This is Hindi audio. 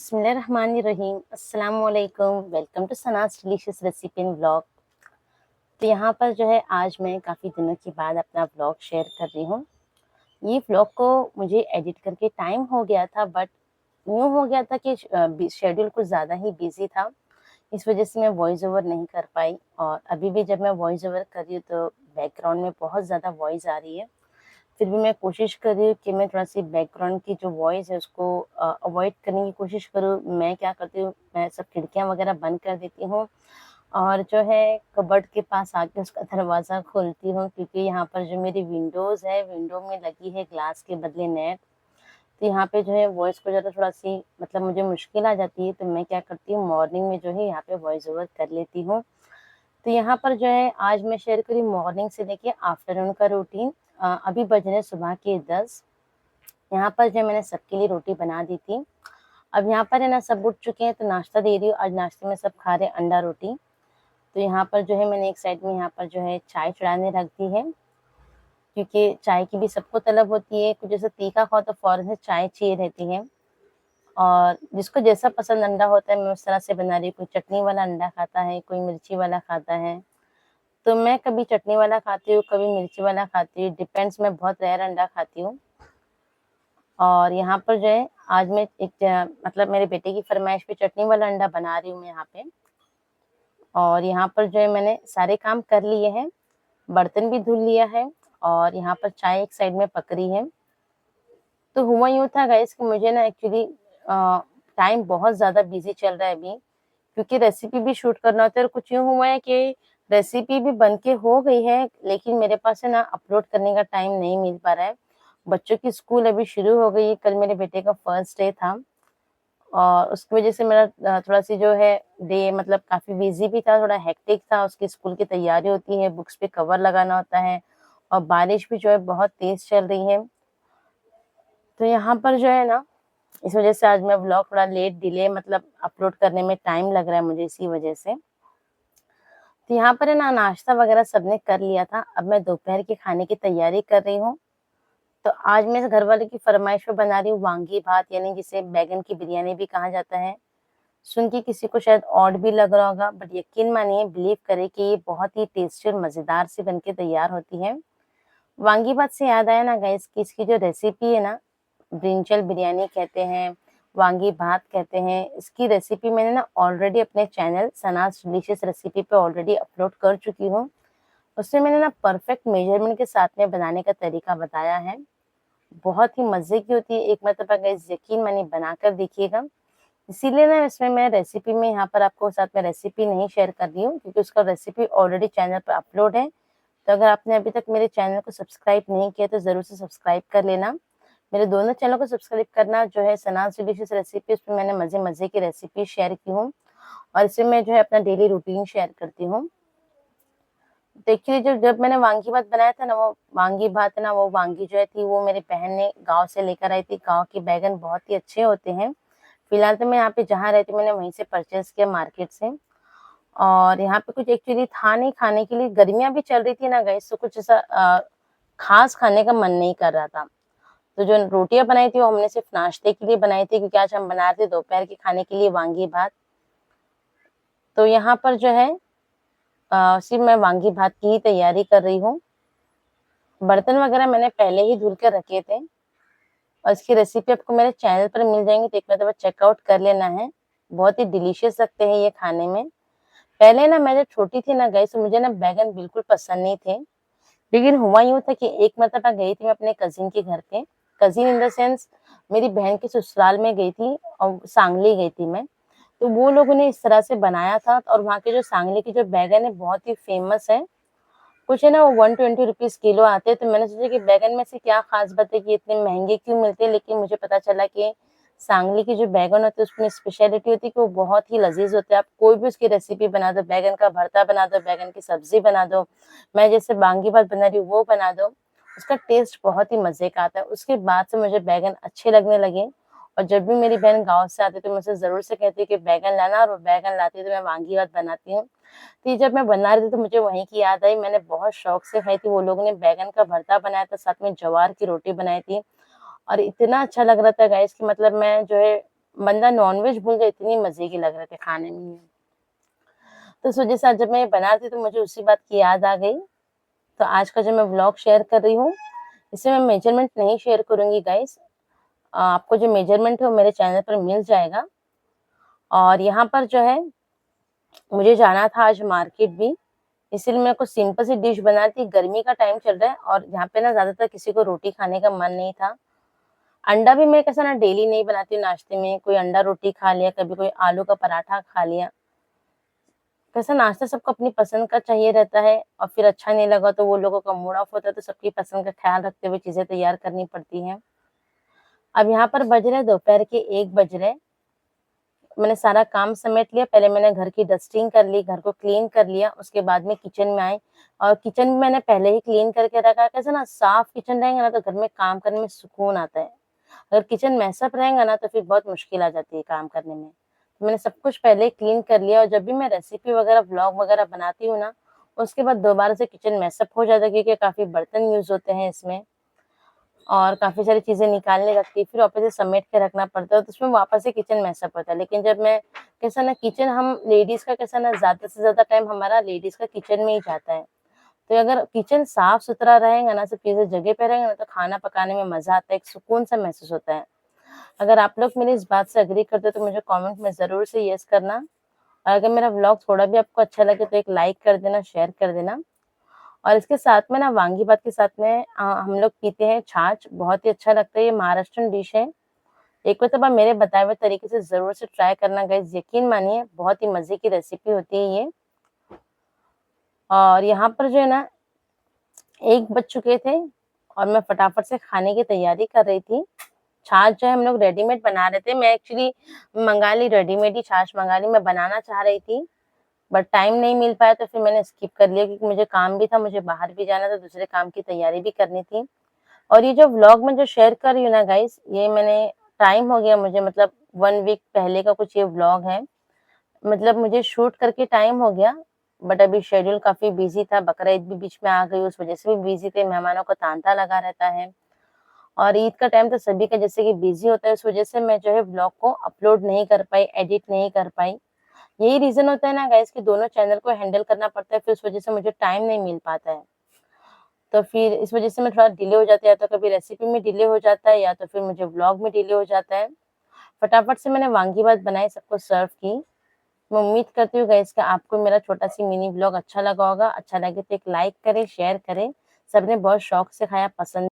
बिस्मिल्लाहिर्रहमानिर्रहीम। अस्सलाम वालेकुम। Welcome to Sana's delicious recipe and vlog. तो यहाँ पर जो है आज मैं काफ़ी दिनों के बाद अपना व्लॉग शेयर कर रही हूँ। ये व्लॉग को मुझे एडिट करके टाइम हो गया था, बट यूँ हो गया था कि शेड्यूल कुछ ज़्यादा ही बिज़ी था। इस वज़ह से मैं वॉइस ओवर नहीं कर पाई, और अभी भी जब मैं वॉइस ओवर कर रही हूँ तो बैकग्राउंड में बहुत ज़्यादा वॉइस आ रही है। फिर भी मैं कोशिश कर रही हूँ कि मैं थोड़ा-सी बैकग्राउंड की जो वॉइस है उसको अवॉइड करने की कोशिश करूँ। मैं क्या करती हूँ, मैं सब खिड़कियाँ वगैरह बंद कर देती हूँ और जो है कबर्ड के पास आके उसका दरवाज़ा खोलती हूँ, क्योंकि यहाँ पर जो मेरी विंडोज़ है, विंडो में लगी है ग्लास के बदले नेट। तो यहाँ पे जो है वॉइस को ज़्यादा थोड़ा-सी मतलब मुझे मुश्किल आ जाती है, तो मैं क्या करती हूँ मॉर्निंग में जो है यहाँ पे वॉइस ओवर कर लेती हूँ। तो यहाँ पर जो है आज मैं शेयर करी मॉर्निंग से लेके आफ्टरनून का रूटीन। अभी बज रहे हैं सुबह के 10। यहाँ पर जो मैंने सबके लिए रोटी बना दी थी। अब यहाँ पर है ना सब उठ चुके हैं तो नाश्ता दे रही हूँ। आज नाश्ते में सब खा रहे हैं अंडा रोटी। तो यहाँ पर जो है मैंने एक साइड में यहाँ पर जो है चाय चढ़ाने रख दी है, क्योंकि चाय की भी सबको तलब होती है। कुछ जैसे तीखा खाओ तो फ़ौरन से चाय चाहिए रहती है, और जिसको जैसा पसंद अंडा होता है मैं उस तरह से बना रही हूँ। कोई चटनी वाला अंडा खाता है, कोई मिर्ची वाला खाता है। तो मैं कभी चटनी वाला खाती हूँ, कभी मिर्ची वाला खाती हूँ, डिपेंड्स। मैं बहुत रेयर अंडा खाती हूँ। और यहाँ पर जो है आज मैं मतलब मेरे बेटे की फ़रमाइश पे चटनी वाला अंडा बना रही हूँ मैं यहाँ पे। और यहाँ पर जो है मैंने सारे काम कर लिए हैं, बर्तन भी धुल लिया है, और यहाँ पर चाय एक साइड में पक रही है। तो हुआ यूँ था गाइस कि मुझे ना एक्चुअली टाइम बहुत ज़्यादा बिज़ी चल रहा है अभी, क्योंकि रेसिपी भी शूट करना होता है, और कुछ यूँ हुआ है कि रेसिपी भी बन के हो गई है, लेकिन मेरे पास है ना अपलोड करने का टाइम नहीं मिल पा रहा है। बच्चों की स्कूल अभी शुरू हो गई है, कल मेरे बेटे का फर्स्ट डे था, और उसकी वज़ह से मेरा थोड़ा-सी जो है डे मतलब काफ़ी बिज़ी भी था, थोड़ा हेक्टिक था। उसकी स्कूल की तैयारी होती है, बुक्स पे कवर लगाना होता है, और बारिश भी जो है बहुत तेज़ चल रही है। तो यहाँ पर जो है ना इस वज़ह से आज मैं व्लॉग थोड़ा लेट डिले मतलब अपलोड करने में टाइम लग रहा है मुझे इसी वज़ह से। तो यहाँ पर है ना नाश्ता वग़ैरह सबने कर लिया था, अब मैं दोपहर के खाने की तैयारी कर रही हूँ। तो आज मैं घरवालों की फ़रमाइश पे बना रही हूँ वांगी भात, यानी जिसे बैंगन की बिरयानी भी कहा जाता है। सुन के किसी को शायद ऑड भी लग रहा होगा, बट यकीन मानिए, बिलीव करें कि ये बहुत ही टेस्टी और मज़ेदार सी बन के तैयार होती है। वांगी भात से याद आया ना गाइस कि इसकी जो रेसिपी है ना, ब्रिंजल बिरयानी कहते हैं, वांगी भात कहते हैं। इसकी रेसिपी मैंने ना ऑलरेडी अपने चैनल सनाज़ डिलीशियस रेसिपी पे ऑलरेडी अपलोड कर चुकी हूँ। उसमें मैंने ना परफेक्ट मेजरमेंट के साथ में बनाने का तरीका बताया है। बहुत ही मज़े की होती है, एक मर्तबा गाइस यकीन मानिए बनाकर देखिएगा। इसीलिए ना इसमें मैं रेसिपी में यहाँ पर आपको साथ में रेसिपी नहीं शेयर कर रही हूँ, क्योंकि उसका रेसिपी ऑलरेडी चैनल पर अपलोड है। तो अगर आपने अभी तक मेरे चैनल को सब्सक्राइब नहीं किया तो ज़रूर से सब्सक्राइब कर लेना। मेरे दोनों चैनल को सब्सक्राइब करना जो है सनाज़ डिलीशियस रेसिपी, उसमें मैंने मज़े-मज़े की रेसिपी शेयर की हूँ, और इसमें मैं जो है अपना डेली रूटीन शेयर करती हूँ। देखिए जब मैंने वांगी भात बनाया था ना, वो वांगी भात ना, वो वांगी जो है थी वो मेरी बहन ने गाँव से लेकर आई थी। गाँव के बैंगन बहुत ही अच्छे होते हैं। फिलहाल तो मैं यहाँ पे जहाँ रहती हूँ मैंने वहीं से परचेज़ किया मार्केट से, और यहाँ पे कुछ एक्चुअली था नहीं खाने के लिए। गर्मियाँ भी चल रही थी ना गाइस, तो कुछ ऐसा ख़ास खाने का मन नहीं कर रहा था। तो जो रोटियाँ बनाई थी वो हमने सिर्फ़ नाश्ते के लिए बनाई थी, क्योंकि आज हम बना रहे थे दोपहर के खाने के लिए वांगी भात। तो यहाँ पर जो है सिर्फ़ मैं वांगी भात की ही तैयारी कर रही हूँ। बर्तन वग़ैरह मैंने पहले ही धुल के रखे थे, और इसकी रेसिपी आपको मेरे चैनल पर मिल जाएँगी, तो एक मर्तबा चेकआउट कर लेना है। बहुत ही डिलीशियस लगते हैं ये खाने में। पहले ना मैं जब छोटी थी ना गाइस, तो मुझे ना बैंगन बिल्कुल पसंद नहीं थे। लेकिन हुआ यूँ था कि एक मर्तबा गई थी मैं अपने कज़िन के घर पे, कज़िन इन द सेंस मेरी बहन के ससुराल में गई थी, और सांगली गई थी मैं। तो वो लोगों ने इस तरह से बनाया था, और वहाँ के जो सांगली के जो बैंगन है बहुत ही फ़ेमस है। कुछ है ना वो 120 रुपीज़ किलो आते हैं। तो मैंने सोचा कि बैंगन में से क्या ख़ास बात है कि इतने महँगे क्यों मिलते हैं, लेकिन मुझे पता चला कि सांगली के जो बैंगन होते हैं उसमें स्पेशलिटी होती है कि वो बहुत ही लज़ीज़ होते हैं। आप कोई भी उसकी रेसिपी बना दो, बैंगन का भरता बना दो, बैंगन की सब्ज़ी बना दो, मैं जैसे वांगी भात बना रही हूँ वो बना दो, उसका टेस्ट बहुत ही मज़े का आता है। उसके बाद से मुझे बैंगन अच्छे लगने लगे, और जब भी मेरी बहन गाँव से आती है तो मैं उसे ज़रूर से कहती हूँ कि बैंगन लाना, और वो बैंगन लाती है तो मैं वांगी भात बनाती हूँ। तो ये जब मैं बना रही थी तो मुझे वहीं की याद आई, मैंने बहुत शौक से खाई थी। वो लोगों ने बैंगन का भरता बनाया था, साथ में ज्वार की रोटी बनाई थी, और इतना अच्छा लग रहा था गाइस कि मतलब मैं जो है बंदा नॉनवेज भूल जाए, इतनी मज़े के लग रहे थे खाने में ये। तो इस वज़ह से आज जब मैं बना रही थी तो मुझे उसी बात की याद आ गई। तो आज का जो मैं व्लॉग शेयर कर रही हूँ, इसमें मैं मेजरमेंट नहीं शेयर करूँगी गाइज़। आपको जो मेजरमेंट है वो मेरे चैनल पर मिल जाएगा। और यहाँ पर जो है मुझे जाना था आज मार्केट भी, इसीलिए मेरे को सिंपल सी डिश बनानी थी। गर्मी का टाइम चल रहा है और यहाँ पे ना ज़्यादातर किसी को रोटी खाने का मन नहीं था। अंडा भी मैं कैसा ना डेली नहीं बनाती हूँ नाश्ते में, कोई अंडा रोटी खा लिया, कभी कोई आलू का पराठा खा लिया। कैसा नाश्ता सबको अपनी पसंद का चाहिए रहता है और फिर अच्छा नहीं लगा तो वो लोगों का मूड ऑफ होता है, तो सबकी पसंद का ख्याल रखते हुए चीज़ें तैयार करनी पड़ती हैं। अब यहाँ पर बज रहे दोपहर के 1 बज रहे। मैंने सारा काम समेट लिया, पहले मैंने घर की डस्टिंग कर ली, घर को क्लीन कर लिया, उसके बाद में किचन में आई और किचन भी मैंने पहले ही क्लीन करके रखा। कैसे ना साफ किचन रहेगा ना तो घर में काम करने में सुकून आता है। अगर किचन मैसअप रहेगा ना तो फिर बहुत मुश्किल आ जाती है काम करने में। तो मैंने सब कुछ पहले ही क्लीन कर लिया और जब भी मैं रेसिपी वगैरह, व्लॉग वगैरह बनाती हूँ ना, उसके बाद दोबारा से किचन मैसअप हो जाता है क्योंकि काफ़ी बर्तन यूज़ होते हैं इसमें और काफ़ी सारी चीज़ें निकालने लगती है, फिर वापस से समेट के रखना पड़ता है, तो उसमें वापस से किचन मैसअप होता है। लेकिन जब मैं कैसा ना किचन हम लेडीज़ का कैसा ना ज़्यादा से ज़्यादा टाइम हमारा लेडीज़ का किचन में ही जाता है। तो अगर किचन साफ-सुथरा रहेगा ना, सब चीज़ें जगह पे रहेंगी ना, तो खाना पकाने में मज़ा आता है, एक सुकून-सा महसूस होता है। अगर आप लोग मेरी इस बात से एग्री करते हो तो मुझे कमेंट में ज़रूर से येस करना और अगर मेरा व्लॉग थोड़ा भी आपको अच्छा लगे तो एक लाइक कर देना, शेयर कर देना। और इसके साथ में ना वांगी भात के साथ में हम लोग पीते हैं छाछ, बहुत ही अच्छा लगता है, ये महाराष्ट्रियन डिश है। एक मरतबा मेरे बताए हुए तरीके से ज़रूर से ट्राई करना गाइज़, यकीन मानिए बहुत ही मज़े की रेसिपी होती है ये। और यहाँ पर जो है ना 1 बज चुके थे और मैं फटाफट से खाने की तैयारी कर रही थी। छाछ जो है हम लोग रेडीमेड बना रहे थे, मैं एक्चुअली मँगा ली, रेडीमेड ही छाछ मँगा ली, मैं बनाना चाह रही थी, बट टाइम नहीं मिल पाया तो फिर मैंने स्किप कर लिया क्योंकि मुझे काम भी था, मुझे बाहर भी जाना था, दूसरे काम की तैयारी भी करनी थी। और ये जो व्लॉग मैं जो शेयर कर रही हूँ ना गाइज़, ये मैंने टाइम हो गया मुझे, मतलब 1 वीक पहले का कुछ ये व्लॉग है। मतलब मुझे शूट करके टाइम हो गया, बट अभी शेड्यूल काफ़ी बिज़ी था, बकरा-ईद भी बीच में आ गई, उस वज़ह से भी बिज़ी थे, मेहमानों का तांता लगा रहता है। और ईद का टाइम तो सभी का जैसे कि बिज़ी होता है, इस वज़ह से मैं जो है व्लॉग को अपलोड नहीं कर पाई, एडिट नहीं कर पाई। यही रीज़न होता है ना गाइज़ कि दोनों चैनल को हैंडल करना पड़ता है, फिर उस वज़ह से मुझे टाइम नहीं मिल पाता है। तो फिर इस वज़ह से मैं थोड़ा डिले हो जाता है, या तो कभी रेसिपी में डिले हो जाता है या तो फिर मुझे व्लॉग में डिले हो जाता है। फटाफट से मैंने वांगी भात बनाई, सबको सर्व की। मैं उम्मीद करती हूँ गाइज़ कि आपको मेरा छोटा-सी मिनी व्लॉग अच्छा लगा होगा। अच्छा लगे तो एक लाइक करें, शेयर करें। सबने बहुत शौक से खाया, पसंद